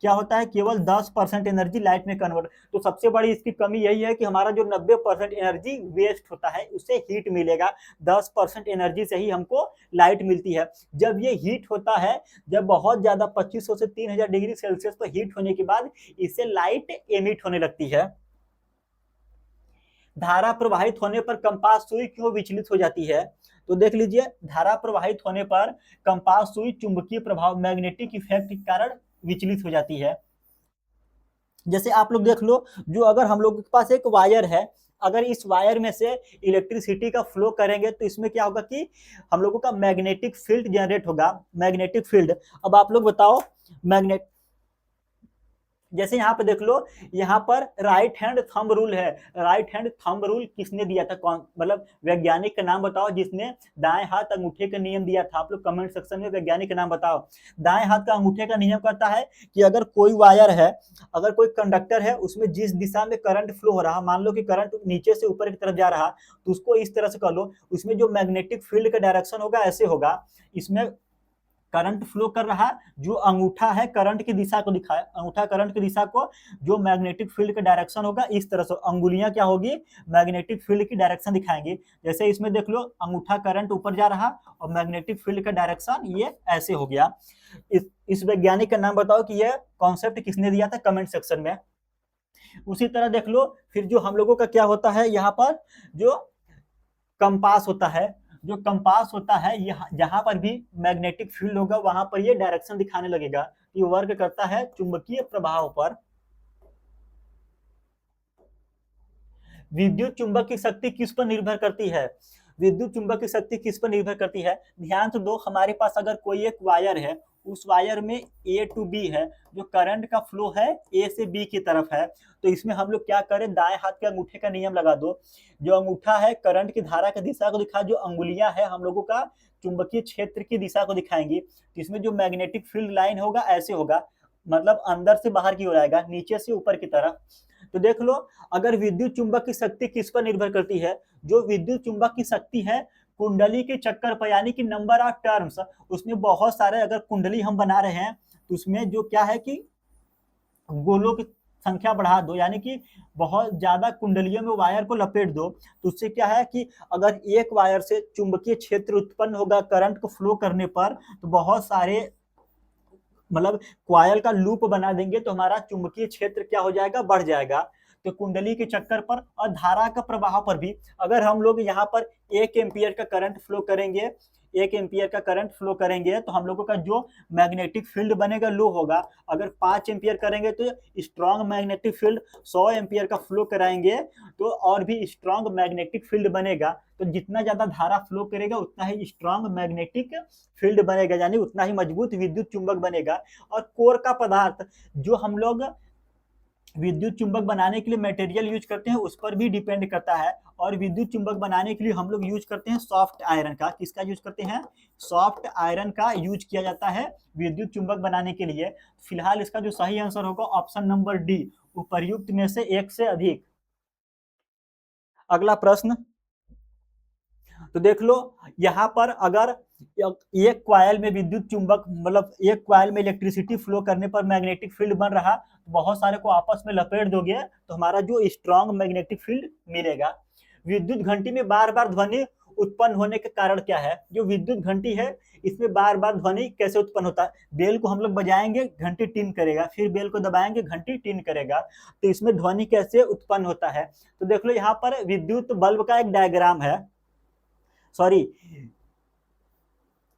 क्या होता है? केवल 10% एनर्जी लाइट में कन्वर्ट। तो सबसे बड़ी इसकी कमी यही है कि हमारा जो 90% एनर्जी वेस्ट होता है उससे हीट मिलेगा, 10% एनर्जी से ही हमको लाइट मिलती है। जब ये हीट होता है, जब बहुत ज्यादा 2500 से 3000 डिग्री सेल्सियस पर हीट होने के बाद इससे लाइट एमिट होने लगती है। धारा प्रवाहित होने पर कंपास सुई क्यों विचलित हो जाती है? तो देख लीजिए, धारा प्रवाहित होने पर कंपास सुई चुंबकीय प्रभाव, मैग्नेटिक इफेक्ट के कारण विचलित हो जाती है। जैसे आप लोग देख लो, जो अगर हम लोग के पास एक वायर है, अगर इस वायर में से इलेक्ट्रिसिटी का फ्लो करेंगे तो इसमें क्या होगा कि हम लोगों का मैग्नेटिक फील्ड जनरेट होगा, मैग्नेटिक फील्ड। अब आप लोग बताओ, मैग्नेट जैसे यहाँ पे देख लो, यहाँ पर राइट हैंड थंब रूल है। राइट हैंड थंब रूल किसने दिया था? कौन, मतलब वैज्ञानिक का नाम बताओ जिसने दाएं हाथ अंगूठे का नियम दिया था। आप लोग कमेंट सेक्शन में वैज्ञानिक का नाम बताओ। दाएं हाथ का अंगूठे का नियम कहता है कि अगर कोई वायर है, अगर कोई कंडक्टर है, उसमें जिस दिशा में करंट फ्लो हो रहा, मान लो कि करंट नीचे से ऊपर की तरफ जा रहा, तो उसको इस तरह से कर लो, उसमें जो मैग्नेटिक फील्ड का डायरेक्शन होगा ऐसे होगा। इसमें करंट फ्लो कर रहा, जो अंगूठा है करंट की दिशा को दिखाए, अंगूठा करंट की दिशा को, जो मैग्नेटिक फील्ड का डायरेक्शन होगा इस तरह से, अंगुलियां क्या होगी? मैग्नेटिक फील्ड की डायरेक्शन दिखाएंगी। जैसे इसमें देख लो, अंगूठा करंट ऊपर जा रहा और मैग्नेटिक फील्ड का डायरेक्शन ये ऐसे हो गया। इस वैज्ञानिक का नाम बताओ कि यह कॉन्सेप्ट किसने दिया था, कमेंट सेक्शन में। उसी तरह देख लो, फिर जो हम लोगों का क्या होता है, यहाँ पर जो कंपास होता है, जो कंपास होता है, यहाँ जहां पर भी मैग्नेटिक फील्ड होगा वहां पर ये डायरेक्शन दिखाने लगेगा। ये वर्क करता है चुंबकीय प्रभाव पर। विद्युत चुंबक की शक्ति किस पर निर्भर करती है? विद्युत चुंबक की शक्ति किस पर निर्भर करती है? ध्यान से दो, हमारे पास अगर कोई एक वायर है, उस वायर में ए टू बी है, जो करंट का फ्लो है ए से बी की तरफ है, तो इसमें हम लोग क्या करें? दाएं हाथ के अंगूठे का नियम लगा दो। जो अंगूठा है करंट की धारा की दिशा को दिखा, जो अंगुलियां है हम लोगों का चुंबकीय क्षेत्र की दिशा को दिखाएंगी। इसमें जो मैग्नेटिक फील्ड लाइन होगा ऐसे होगा, मतलब अंदर से बाहर की ओर आएगा, नीचे से ऊपर की तरफ। तो देख लो, अगर विद्युत चुंबक की शक्ति किस पर निर्भर करती है, जो विद्युत चुंबक की शक्ति है कुंडली के चक्कर पर, यानी कि नंबर ऑफ टर्म्स, उसमें बहुत सारे अगर कुंडली हम बना रहे हैं तो उसमें जो क्या है कि गोलों की संख्या बढ़ा दो, यानी कि बहुत ज्यादा कुंडलियों में वायर को लपेट दो, तो उससे क्या है कि अगर एक वायर से चुंबकीय क्षेत्र उत्पन्न होगा करंट को फ्लो करने पर, तो बहुत सारे मतलब क्वायल का लूप बना देंगे तो हमारा चुंबकीय क्षेत्र क्या हो जाएगा, बढ़ जाएगा। तो कुंडली के चक्कर पर और धारा का प्रवाह पर भी अगर हम लोग यहाँ पर 1 एम्पियर का करंट फ्लो करेंगे, 1 एम्पियर का करंट फ्लो करेंगे तो हम लोगों का जो मैग्नेटिक फील्ड बनेगा लो होगा। अगर 5 एम्पियर करेंगे तो स्ट्रॉन्ग मैग्नेटिक फील्ड, 100 एम्पियर का फ्लो कराएंगे तो और भी स्ट्रॉन्ग मैग्नेटिक फील्ड बनेगा। तो जितना ज्यादा धारा फ्लो करेगा उतना ही स्ट्रॉन्ग मैग्नेटिक फील्ड बनेगा, यानी उतना ही मजबूत विद्युत चुंबक बनेगा। और कोर का पदार्थ जो हम लोग विद्युत चुंबक बनाने के लिए मटेरियल यूज करते हैं उस पर भी डिपेंड करता है। और विद्युत चुंबक बनाने के लिए हम लोग यूज करते हैं सॉफ्ट आयरन का। किसका यूज करते हैं, सॉफ्ट आयरन का यूज किया जाता है विद्युत चुंबक बनाने के लिए। फिलहाल इसका जो सही आंसर होगा ऑप्शन नंबर डी, उपर्युक्त में से एक से अधिक। अगला प्रश्न, तो देख लो यहाँ पर अगर एक क्वाइल में विद्युत चुंबक मतलब एक क्वाइल में इलेक्ट्रिसिटी फ्लो करने पर मैग्नेटिक फील्ड बन रहा, तो बहुत सारे को आपस में लपेट दोगे तो हमारा जो स्ट्रॉन्ग मैग्नेटिक फील्ड मिलेगा। विद्युत घंटी में बार बार ध्वनि उत्पन्न होने के कारण क्या है, जो विद्युत घंटी है इसमें बार बार ध्वनि कैसे उत्पन्न होता है, बेल को हम लोग बजाएंगे घंटी टिन करेगा, फिर बेल को दबाएंगे घंटी टिन करेगा, तो इसमें ध्वनि कैसे उत्पन्न होता है। तो देख लो यहाँ पर विद्युत बल्ब का एक डायग्राम है, सॉरी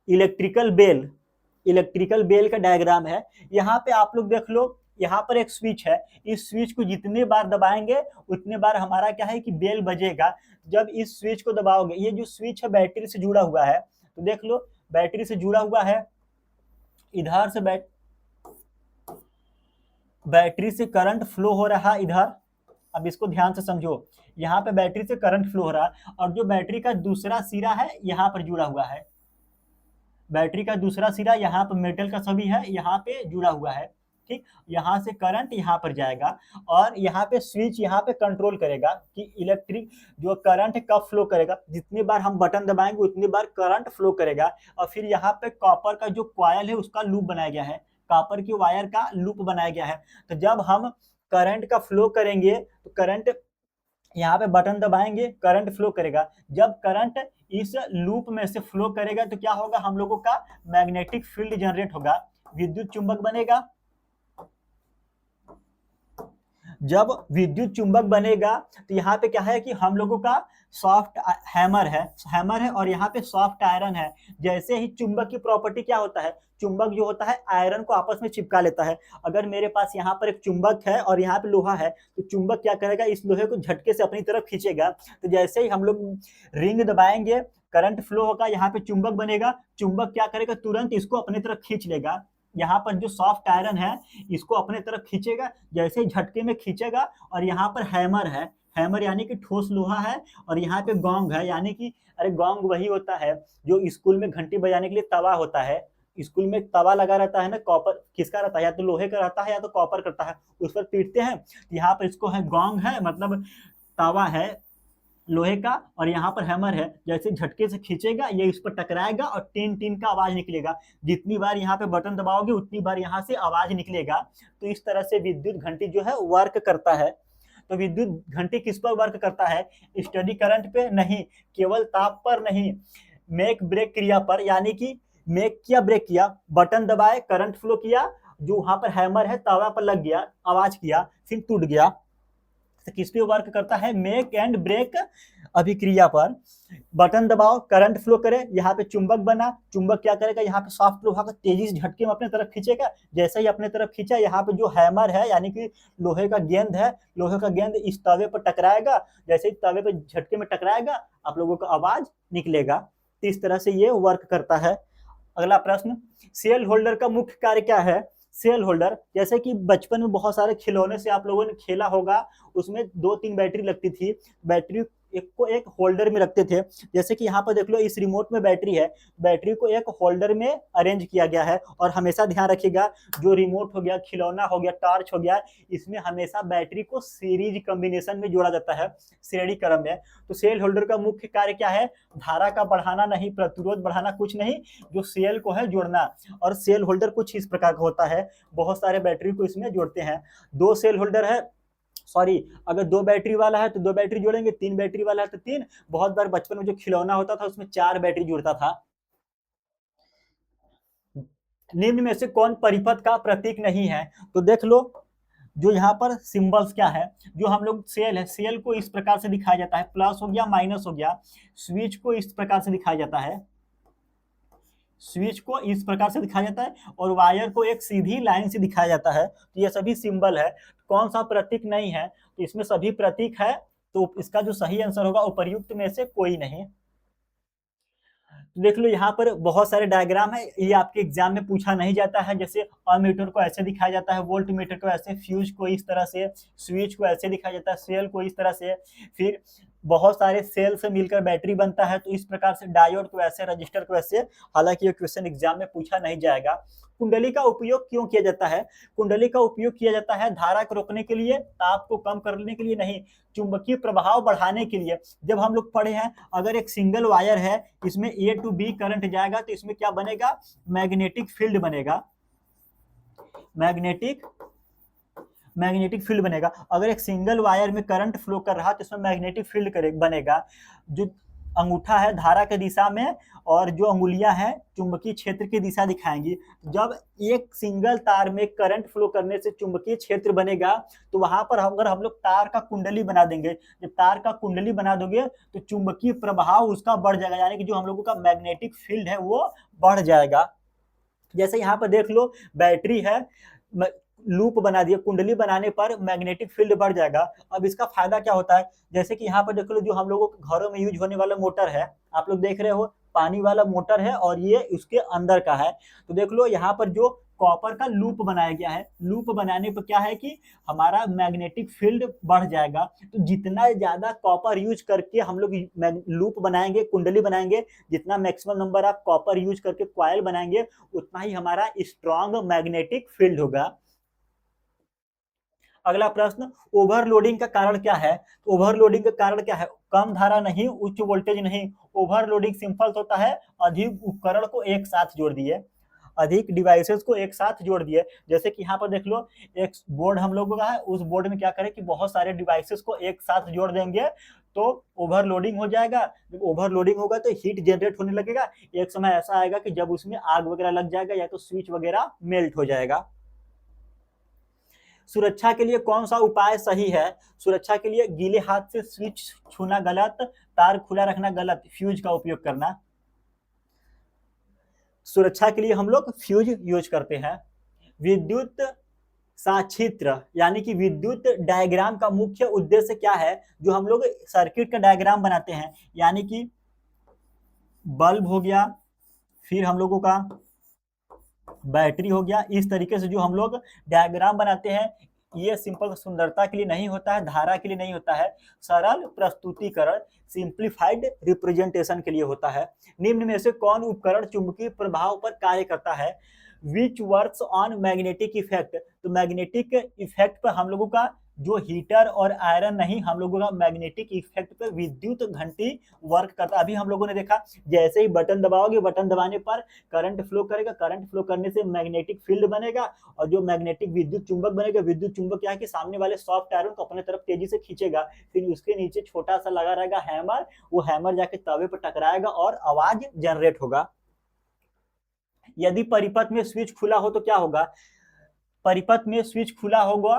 इलेक्ट्रिकल बेल का डायग्राम है। यहाँ पे आप लोग देख लो, यहाँ पर एक स्विच है, इस स्विच को जितने बार दबाएंगे उतने बार हमारा क्या है कि बेल बजेगा। जब इस स्विच को दबाओगे, ये जो स्विच है बैटरी से जुड़ा हुआ है, तो देख लो बैटरी से जुड़ा हुआ है, इधर से बैटरी से करंट फ्लो हो रहा इधर। अब इसको ध्यान से समझो, यहाँ पे बैटरी से करंट फ्लो हो रहा है और जो बैटरी का दूसरा सिरा है यहाँ पर जुड़ा हुआ है, बैटरी का दूसरा सिरा यहाँ पर मेटल का सभी है, यहाँ पे जुड़ा हुआ है, ठीक। यहाँ से करंट यहाँ पर जाएगा और यहाँ पे स्विच यहाँ पे कंट्रोल करेगा कि इलेक्ट्रिक जो करंट कब फ्लो करेगा, जितनी बार हम बटन दबाएंगे उतनी बार करंट फ्लो करेगा। और फिर यहाँ पे कॉपर का जो कॉयल है उसका लूप बनाया गया है, कॉपर की वायर का लूप बनाया गया है। तो जब हम करंट का फ्लो करेंगे तो करंट यहाँ पे बटन दबाएंगे करंट फ्लो करेगा, जब करंट इस लूप में से फ्लो करेगा तो क्या होगा, हम लोगों का मैग्नेटिक फील्ड जनरेट होगा, विद्युत चुंबक बनेगा। जब विद्युत चुंबक बनेगा तो यहाँ पे क्या है कि हम लोगों का सॉफ्ट हैमर है और यहाँ पे सॉफ्ट आयरन है। जैसे ही चुंबक की प्रॉपर्टी क्या होता है, चुंबक जो होता है आयरन को आपस में चिपका लेता है। अगर मेरे पास यहाँ पर एक चुंबक है और यहाँ पे लोहा है, तो चुंबक क्या करेगा, इस लोहे को झटके से अपनी तरफ खींचेगा। तो जैसे ही हम लोग रिंग दबाएंगे करंट फ्लो होगा, यहाँ पे चुंबक बनेगा, चुंबक क्या करेगा, तुरंत इसको अपनी तरफ खींच लेगा। यहाँ पर जो सॉफ्ट आयरन है इसको अपने तरफ खींचेगा, जैसे ही झटके में खींचेगा। और यहाँ पर हैमर है, हैमर यानी कि ठोस लोहा है, और यहाँ पे गोंग है, यानी कि अरे गोंग वही होता है जो स्कूल में घंटी बजाने के लिए तवा होता है। स्कूल में तवा लगा रहता है ना, कॉपर किसका रहता है, या तो लोहे का रहता है या तो कॉपर करता है, उस पर पीटते हैं। यहाँ पर इसको है गोंग है, मतलब तवा है लोहे का, और यहाँ पर हैमर है। जैसे झटके से खींचेगा ये इस पर टकराएगा और टीन टीन का आवाज निकलेगा। जितनी बार यहाँ पे बटन दबाओगे उतनी बार यहाँ से आवाज निकलेगा। तो इस तरह से विद्युत घंटी जो है वर्क करता है। तो विद्युत घंटी किस पर वर्क करता है, स्टडी करंट पे नहीं, केवल ताप पर नहीं, मेक ब्रेक क्रिया पर। यानी कि मेक किया, ब्रेक किया, बटन दबाए करंट फ्लो किया, जो वहां पर हैमर है तवा पर लग गया, आवाज किया, फिर टूट गया। तो किस पे वर्क करता है, मेक एंड ब्रेक अभिक्रिया पर। बटन दबाओ करंट फ्लो करे, यहाँ पे चुंबक बना, चुंबक क्या करेगा, यहाँ पे सॉफ्ट लोहा का तेजी से झटके में अपने तरफ खींचेगा। जैसे ही अपने तरफ खींचा, यहाँ पे जो हैमर है यानी कि लोहे का गेंद है, लोहे का गेंद इस तवे पर टकराएगा। जैसे ही तवे पर झटके में टकराएगा आप लोगों को आवाज निकलेगा। तो इस तरह से ये वर्क करता है। अगला प्रश्न, सेल होल्डर का मुख्य कार्य क्या है। सेल होल्डर, जैसे कि बचपन में बहुत सारे खिलौने से आप लोगों ने खेला होगा, उसमें 2-3 बैटरी लगती थी। बैटरी एक को एक होल्डर में रखते थे। जैसे कि यहाँ पर देख लो इस रिमोट में बैटरी है, बैटरी को एक होल्डर में अरेंज किया गया है। और हमेशा ध्यान रखिएगा जो रिमोट हो गया, खिलौना हो गया, टॉर्च हो गया, इसमें हमेशा बैटरी को सीरीज कॉम्बिनेशन में जोड़ा जाता है, श्रेणी क्रम में। तो सेल होल्डर का मुख्य कार्य क्या है? धारा का बढ़ाना नहीं, प्रतिरोध बढ़ाना कुछ नहीं, जो सेल को है जोड़ना। और सेल होल्डर कुछ इस प्रकार का होता है, बहुत सारे बैटरी को इसमें जोड़ते हैं। दो सेल होल्डर है, सॉरी, अगर दो बैटरी वाला है तो दो बैटरी जोड़ेंगे, तीन बैटरी वाला है तो तीन। बहुत बार बचपन में जो खिलौना होता था उसमें चार बैटरी जुड़ता था। निम्न में से कौन परिपथ का प्रतीक नहीं है? तो देख लो जो यहाँ पर सिंबल्स क्या है, जो हम लोग सेल है, सेल को इस प्रकार से दिखाया जाता है, प्लस हो गया माइनस हो गया। स्विच को इस प्रकार से दिखाया जाता है, स्विच को इस प्रकार से दिखाया जाता है, और वायर को एक सीधी लाइन से दिखाया जाता है। तो ये सभी सिंबल है। कौन सा प्रतीक नहीं है? तो इसमें सभी प्रतीक है, तो इसका जो सही आंसर होगा उपर्युक्त में से कोई नहीं। तो देख लो यहाँ पर बहुत सारे डायग्राम है, ये आपके एग्जाम में पूछा नहीं जाता है। जैसे अमीटर को ऐसे दिखाया जाता है, वोल्ट मीटर को ऐसे, फ्यूज को इस तरह से, स्विच को ऐसे दिखाया जाता है, सेल को इस तरह से, फिर बहुत सारे सेल से मिलकर बैटरी बनता है तो इस प्रकार से, डायोड को ऐसे, रजिस्टर को ऐसे। हालांकि ये क्वेश्चन एग्जाम में पूछा नहीं जाएगा। कुंडली का उपयोग क्यों किया जाता है? कुंडली का उपयोग किया जाता है धारा को रोकने के लिए, ताप को कम करने के लिए नहीं, चुंबकीय प्रभाव बढ़ाने के लिए। जब हम लोग पढ़े हैं, अगर एक सिंगल वायर है, इसमें ए टू बी करंट जाएगा तो इसमें क्या बनेगा? मैग्नेटिक फील्ड बनेगा, मैग्नेटिक मैग्नेटिक फील्ड बनेगा। अगर एक सिंगल वायर में करंट फ्लो कर रहा तो इसमें मैग्नेटिक फील्ड बनेगा। जो अंगूठा है धारा के दिशा में, और जो अंगुलियां हैं चुंबकीय क्षेत्र की दिशा दिखाएंगी। जब एक सिंगल तार में करंट फ्लो करने से चुंबकीय क्षेत्र बनेगा, तो वहां पर अगर हम लोग तार का कुंडली बना देंगे, जब तार का कुंडली बना दोगे तो चुंबकीय प्रभाव उसका बढ़ जाएगा, यानी कि जो हम लोगों का मैग्नेटिक फील्ड है वो बढ़ जाएगा। जैसे यहाँ पर देख लो बैटरी है, लूप बना दिया, कुंडली बनाने पर मैग्नेटिक फील्ड बढ़ जाएगा। अब इसका फायदा क्या होता है? जैसे कि यहाँ पर देख लो जो हम लोगों के घरों में यूज होने वाला मोटर है, आप लोग देख रहे हो पानी वाला मोटर है, और ये उसके अंदर का है। तो देख लो यहाँ पर जो कॉपर का लूप बनाया गया है, लूप बनाने पर क्या है कि हमारा मैग्नेटिक फील्ड बढ़ जाएगा। तो जितना ज्यादा कॉपर यूज करके हम लोग लूप बनाएंगे, कुंडली बनाएंगे, जितना मैक्सिमम नंबर आप कॉपर यूज करके कॉइल बनाएंगे, उतना ही हमारा स्ट्रॉन्ग मैग्नेटिक फील्ड होगा। अगला प्रश्न, ओवरलोडिंग का कारण क्या है? ओवरलोडिंग का कारण क्या है? कम धारा नहीं, उच्च वोल्टेज नहीं। ओवरलोडिंग सिंपल होता है अधिक उपकरण को एक साथ जोड़ दिए, अधिक डिवाइसेस को एक साथ जोड़ दिए। जैसे कि यहाँ पर देख लो एक बोर्ड हम लोगों का है, उस बोर्ड में क्या करें कि बहुत सारे डिवाइसेस को एक साथ जोड़ देंगे तो ओवरलोडिंग हो जाएगा। जब ओवरलोडिंग होगा तो हीट जनरेट होने लगेगा। एक समय ऐसा आएगा कि जब उसमें आग वगैरह लग जाएगा या तो स्विच वगैरह मेल्ट हो जाएगा। सुरक्षा के लिए कौन सा उपाय सही है? सुरक्षा के लिए गीले हाथ से स्विच छूना गलत, तार खुला रखना गलत, फ्यूज का उपयोग करना। सुरक्षा के लिए हम लोग फ्यूज यूज करते हैं। विद्युत साचित्र यानी कि विद्युत डायग्राम का मुख्य उद्देश्य क्या है? जो हम लोग सर्किट का डायग्राम बनाते हैं, यानी कि बल्ब हो गया, फिर हम लोगों का बैटरी हो गया, इस तरीके से जो हम लोग डायग्राम बनाते हैं, ये सिंपल सुंदरता के लिए नहीं होता है, धारा के लिए नहीं होता है, सरल प्रस्तुतिकरण, सिंप्लीफाइड रिप्रेजेंटेशन के लिए होता है। निम्न में से कौन उपकरण चुंबकीय प्रभाव पर कार्य करता है? Which works on magnetic effect. तो मैग्नेटिक इफेक्ट पर हम लोगों का जो हीटर और आयरन नहीं, हम लोगों का मैग्नेटिक इफेक्ट पे विद्युत घंटी वर्क करता है। अभी हम लोगों ने देखा जैसे ही बटन दबाओगे, बटन दबाने पर करंट फ्लो करेगा, करंट फ्लो करने से मैग्नेटिक फील्ड बनेगा, और जो मैग्नेटिक विद्युत चुंबक बनेगा, विद्युत चुंबक क्या है कि सामने वाले सॉफ्ट आयरन को अपने तरफ तेजी से खींचेगा, फिर उसके नीचे छोटा सा लगा रहेगा हैमर, वो हैमर जाके तवे पर टकराएगा और आवाज जनरेट होगा। यदि परिपथ में स्विच खुला हो तो क्या होगा? परिपथ में स्विच खुला होगा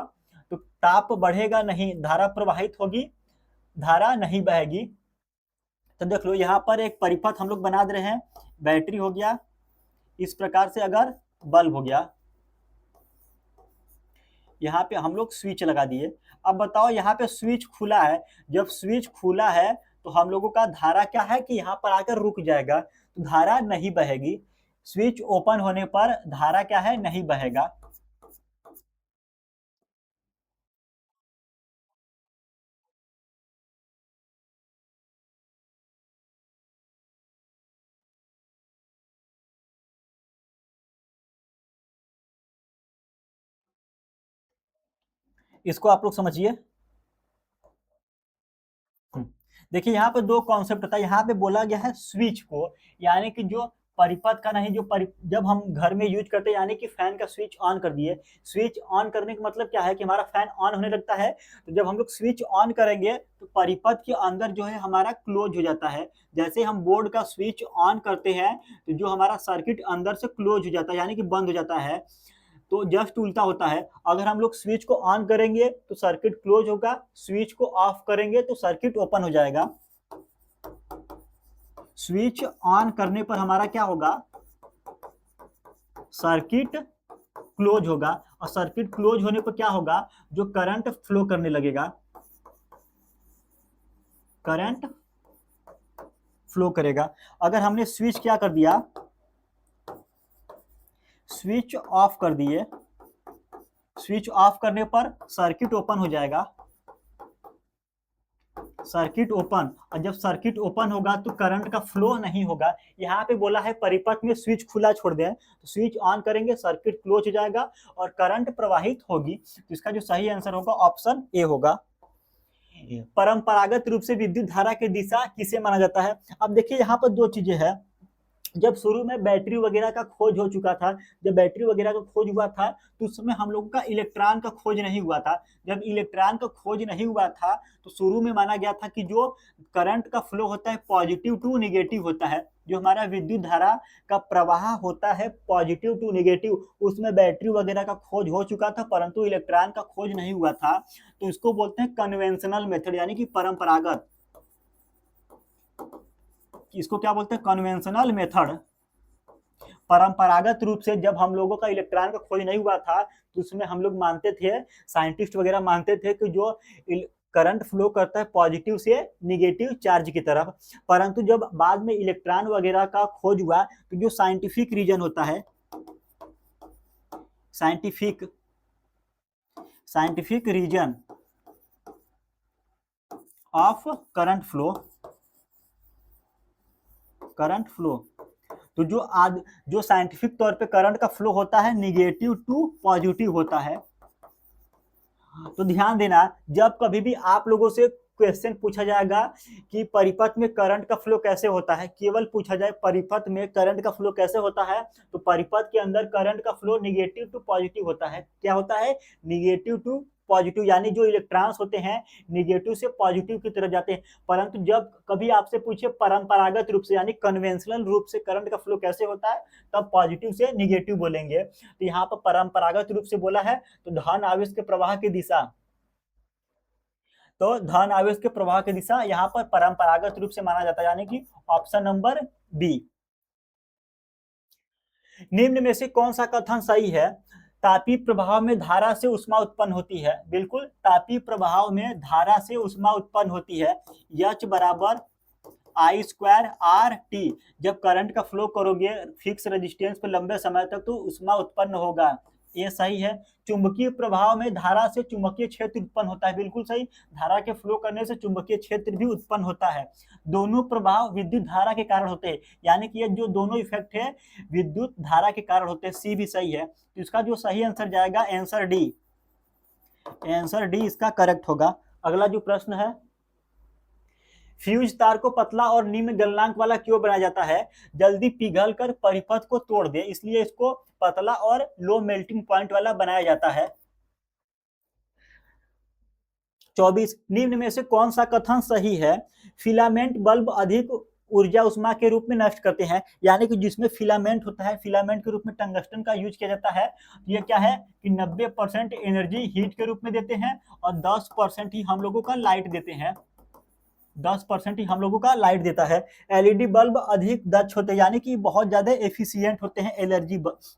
तो ताप बढ़ेगा नहीं, धारा प्रवाहित होगी, धारा नहीं बहेगी। तो देख लो यहाँ पर एक परिपथ हम लोग बना दे रहे हैं, बैटरी हो गया, इस प्रकार से अगर बल्ब हो गया, यहाँ पे हम लोग स्विच लगा दिए। अब बताओ यहाँ पे स्विच खुला है, जब स्विच खुला है तो हम लोगों का धारा क्या है कि यहाँ पर आकर रुक जाएगा, तो धारा नहीं बहेगी। स्विच ओपन होने पर धारा क्या है? नहीं बहेगा। इसको आप लोग समझिए। देखिए यहाँ पे दो कॉन्सेप्ट होता है। यहाँ पे बोला गया है स्विच को, यानी कि जो परिपथ का नहीं, जब हम घर में यूज करते हैं, यानी कि फैन का स्विच ऑन कर दिए। स्विच ऑन करने का मतलब क्या है कि हमारा फैन ऑन होने लगता है। तो जब हम लोग स्विच ऑन करेंगे तो परिपथ के अंदर जो है हमारा क्लोज हो जाता है। जैसे हम बोर्ड का स्विच ऑन करते हैं तो जो हमारा सर्किट अंदर से क्लोज हो जाता है, यानी कि बंद हो जाता है। तो जस्ट उल्टा होता है। अगर हम लोग स्विच को ऑन करेंगे तो सर्किट क्लोज होगा, स्विच को ऑफ करेंगे तो सर्किट ओपन हो जाएगा। स्विच ऑन करने पर हमारा क्या होगा, सर्किट क्लोज होगा, और सर्किट क्लोज होने पर क्या होगा, जो करंट फ्लो करने लगेगा, करंट फ्लो करेगा। अगर हमने स्विच क्या कर दिया, स्विच ऑफ कर दिए, स्विच ऑफ करने पर सर्किट ओपन हो जाएगा, सर्किट ओपन। और जब सर्किट ओपन होगा तो करंट का फ्लो नहीं होगा। यहाँ पे बोला है परिपथ में स्विच खुला छोड़ दें, तो स्विच ऑन करेंगे सर्किट क्लोज हो जाएगा और करंट प्रवाहित होगी। तो इसका जो सही आंसर होगा ऑप्शन ए होगा। परंपरागत रूप से विद्युत धारा की दिशा किसे माना जाता है। अब देखिए यहाँ पर दो चीजें हैं। जब शुरू में बैटरी वगैरह का खोज हो चुका था, जब बैटरी वगैरह का खोज हुआ था तो उस समय हम लोगों का इलेक्ट्रॉन का खोज नहीं हुआ था। जब इलेक्ट्रॉन का खोज नहीं हुआ था तो शुरू में माना गया था कि जो करंट का फ्लो होता है पॉजिटिव टू निगेटिव होता है। जो हमारा विद्युत धारा का प्रवाह होता है पॉजिटिव टू निगेटिव, उसमें बैटरी वगैरह का खोज हो चुका था परंतु इलेक्ट्रॉन का खोज नहीं हुआ था। तो इसको बोलते हैं कन्वेंशनल मेथड, यानी कि परंपरागत। इसको क्या बोलते हैं, कन्वेंशनल मेथड। परंपरागत रूप से जब हम लोगों का इलेक्ट्रॉन का खोज नहीं हुआ था तो उसमें हम लोग मानते थे, साइंटिस्ट वगैरह मानते थे कि जो करंट फ्लो करता है पॉजिटिव से निगेटिव चार्ज की तरफ। परंतु जब बाद में इलेक्ट्रॉन वगैरह का खोज हुआ तो जो साइंटिफिक रीजन होता है, scientific reason of current flow, तो जो साइंटिफिक तौर पे करंट का फ्लो होता है निगेटिव टू पॉजिटिव होता है। तो ध्यान देना, जब कभी भी आप लोगों से क्वेश्चन पूछा जाएगा कि परिपथ में करंट का फ्लो कैसे होता है, केवल पूछा जाए परिपथ में करंट का फ्लो कैसे होता है, तो परिपथ के अंदर करंट का फ्लो निगेटिव टू पॉजिटिव होता है। क्या होता है, निगेटिव टू पॉजिटिव, यानी जो इलेक्ट्रॉन्स होते हैं निगेटिव से पॉजिटिव की तरफ जाते हैं। परंतु जब कभी आपसे पूछे परंपरागत रूप से यानी कन्वेंशनल रूप से करंट का फ्लो कैसे होता है, तब पॉजिटिव से निगेटिव बोलेंगे। तो यहाँ पर परंपरागत रूप से बोला है तो धन आवेश के प्रवाह की दिशा, तो धन आवेश के प्रवाह की दिशा यहाँ पर परंपरागत रूप से माना जाता है, यानी कि ऑप्शन नंबर बी। निम्न में से कौन सा कथन सही है, तापीय प्रभाव में धारा से ऊष्मा उत्पन्न होती है। बिल्कुल, तापीय प्रभाव में धारा से ऊष्मा उत्पन्न होती है। H बराबर आई स्क्वायर आर टी। जब करंट का फ्लो करोगे फिक्स रेजिस्टेंस पर लंबे समय तक तो ऊष्मा उत्पन्न होगा, ये सही है। चुंबकीय प्रभाव में धारा से चुंबकीय क्षेत्र उत्पन्न होता है, बिल्कुल सही। धारा के फ्लो करने से चुंबकीय क्षेत्र भी उत्पन्न होता है। दोनों प्रभाव विद्युत धारा के कारण होते हैं, यानी कि ये जो दोनों इफेक्ट है विद्युत धारा के कारण होते हैं। सी भी सही है। तो इसका जो सही आंसर जाएगा आंसर डी, आंसर डी इसका करेक्ट होगा। अगला जो प्रश्न है, फ्यूज तार को पतला और निम्न गलनांक वाला क्यों बनाया जाता है, जल्दी पिघलकर परिपथ को तोड़ दे, इसलिए इसको पतला और लो मेल्टिंग पॉइंट वाला बनाया जाता है। 24, निम्न में से कौन सा कथन सही है, फिलामेंट बल्ब अधिक ऊर्जा उष्मा के रूप में नष्ट करते हैं, यानी कि जिसमें फिलामेंट होता है, फिलामेंट के रूप में टंगस्टन का यूज किया जाता है। ये क्या है कि 90% एनर्जी हीट के रूप में देते हैं और 10% ही हम लोगों का लाइट देते हैं, 10% ही हम लोगों का लाइट देता है। एलईडी बल्ब अधिक दक्ष होते हैं, यानी कि बहुत ज्यादा एफिशिएंट होते हैं।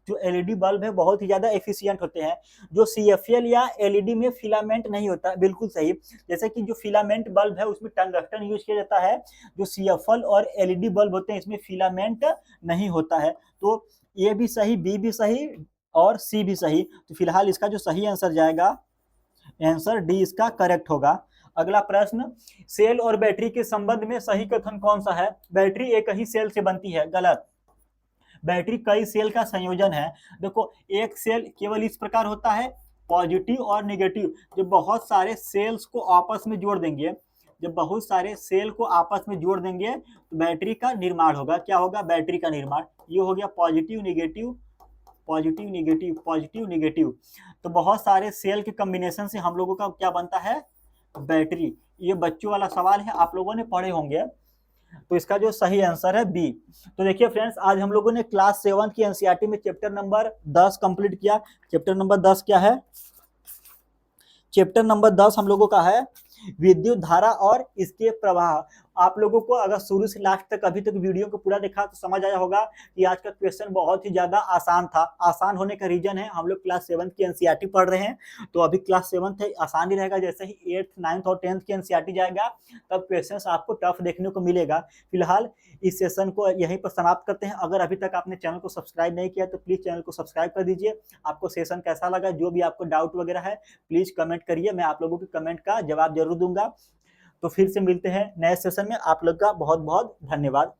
जो एलईडी बल्ब है बहुत ही ज्यादा एफिशिएंट होते हैं। जो सीएफएल या एलईडी में फिलामेंट नहीं होता, बिल्कुल सही। जैसे कि जो फिलामेंट बल्ब है उसमें टंगस्टन यूज किया जाता है, जो सीएफएल और एलईडी बल्ब होते हैं इसमें फिलामेंट नहीं होता है। तो ए भी सही, बी भी सही और सी भी सही। तो फिलहाल इसका जो सही आंसर जाएगा आंसर डी इसका करेक्ट होगा। अगला प्रश्न, सेल और बैटरी के संबंध में सही कथन कौन सा है, बैटरी एक ही सेल से बनती है। गलत, बैटरी कई सेल का संयोजन है। देखो एक सेल केवल इस प्रकार होता है, पॉजिटिव और नेगेटिव जब बहुत सारे सेल्स को आपस में जोड़ देंगे, जब बहुत सारे सेल को आपस में जोड़ देंगे तो बैटरी का निर्माण होगा। क्या होगा? बैटरी का निर्माण। ये हो गया positive negative, positive negative, positive negative. तो बहुत सारे सेल के कॉम्बिनेशन से हम लोगों का क्या बनता है? बैटरी। ये बच्चों वाला सवाल है, आप लोगों ने पढ़े होंगे। तो इसका जो सही आंसर है बी। तो देखिए फ्रेंड्स, आज हम लोगों ने क्लास 7 की एनसीईआरटी में चैप्टर नंबर 10 कंप्लीट किया। चैप्टर नंबर 10 क्या है? चैप्टर नंबर 10 हम लोगों का है विद्युत धारा और इसके प्रवाह। आप लोगों को अगर शुरू से लास्ट तक अभी तक वीडियो को पूरा देखा तो समझ आया होगा कि आज का क्वेश्चन बहुत ही ज्यादा आसान था। आसान होने का रीजन है हम लोग क्लास 7 की एनसीईआरटी पढ़ रहे हैं, तो अभी क्लास 7 है आसान ही रहेगा। जैसे ही 8th 9th और 10th की एनसीईआरटी जाएगा तब क्वेश्चन आपको टफ देखने को मिलेगा। फिलहाल इस सेशन को यहीं पर समाप्त करते हैं। अगर अभी तक आपने चैनल को सब्सक्राइब नहीं किया तो प्लीज चैनल को सब्सक्राइब कर दीजिए। आपको सेशन कैसा लगा, जो भी आपको डाउट वगैरह है प्लीज कमेंट करिए, मैं आप लोगों के कमेंट का जवाब जरूर दूंगा। तो फिर से मिलते हैं नए सेशन में। आप लोग का बहुत बहुत धन्यवाद।